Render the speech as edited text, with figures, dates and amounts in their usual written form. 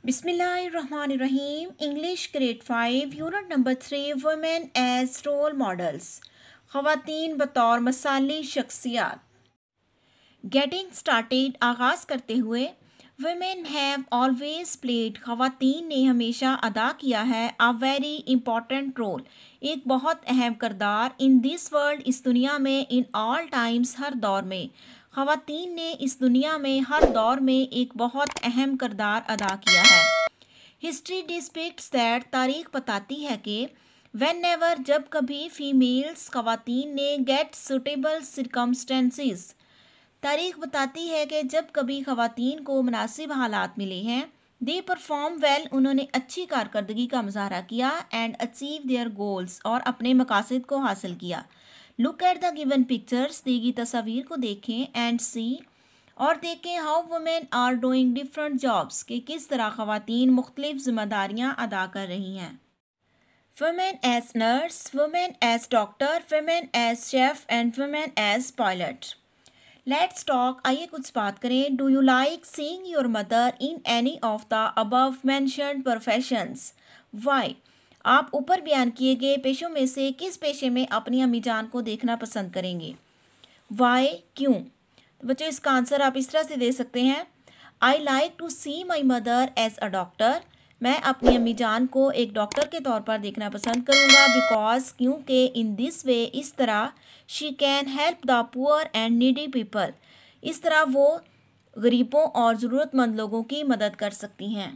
बिस्मिल्लाहिर्रहमानिर्रहीम English grade 5 unit number 3 women as role models ख़वातीन बतौर मसाली शख्सियात। गेटिंग स्टार्टेड आगाज़ करते हुए वुमेन हैव ऑलवेज प्लेड ख़वातीन ने हमेशा अदा किया है अ वेरी इम्पॉर्टेंट रोल एक बहुत अहम किरदार इन दिस वर्ल्ड इस दुनिया में इन ऑल टाइम्स हर दौर में। ख़वातीन ने इस दुनिया में हर दौर में एक बहुत अहम किरदार अदा किया है। हिस्ट्री डिस्पिक्ट्स दैट तारीख बताती है कि वेन एवर जब कभी फीमेल्स ख़वातीन ने गेट सुटेबल सिरकमस्टेंसेस तारीख बताती है कि जब कभी ख़वातीन को मुनासिब हालात मिले हैं दे परफॉर्म वेल उन्होंने अच्छी कारकर्दगी का मुजाहरा किया एंड अचीव देयर गोल्स और अपने मकासद को हासिल किया। Look at the given pictures दी गई तस्वीर को देखें एंड सी और देखें how women are doing different jobs कि किस तरह ख़वातीन मुख्तलिफ जिम्मेदारियां अदा कर रही हैं। Women as nurse, women as doctor, women as chef and women as pilot. Let's talk, आइए कुछ बात करें। Do you like seeing your mother in any of the above mentioned professions? Why? आप ऊपर बयान किए गए पेशों में से किस पेशे में अपनी अम्मी जान को देखना पसंद करेंगे? वाई? क्यों? तो बच्चों इसका आंसर आप इस तरह से दे सकते हैं। I like to see my mother as a doctor. मैं अपनी अम्मी जान को एक डॉक्टर के तौर पर देखना पसंद करूँगा बिकॉज क्योंकि इन दिस वे इस तरह she can help the poor and needy people इस तरह वो गरीबों और ज़रूरतमंद लोगों की मदद कर सकती हैं।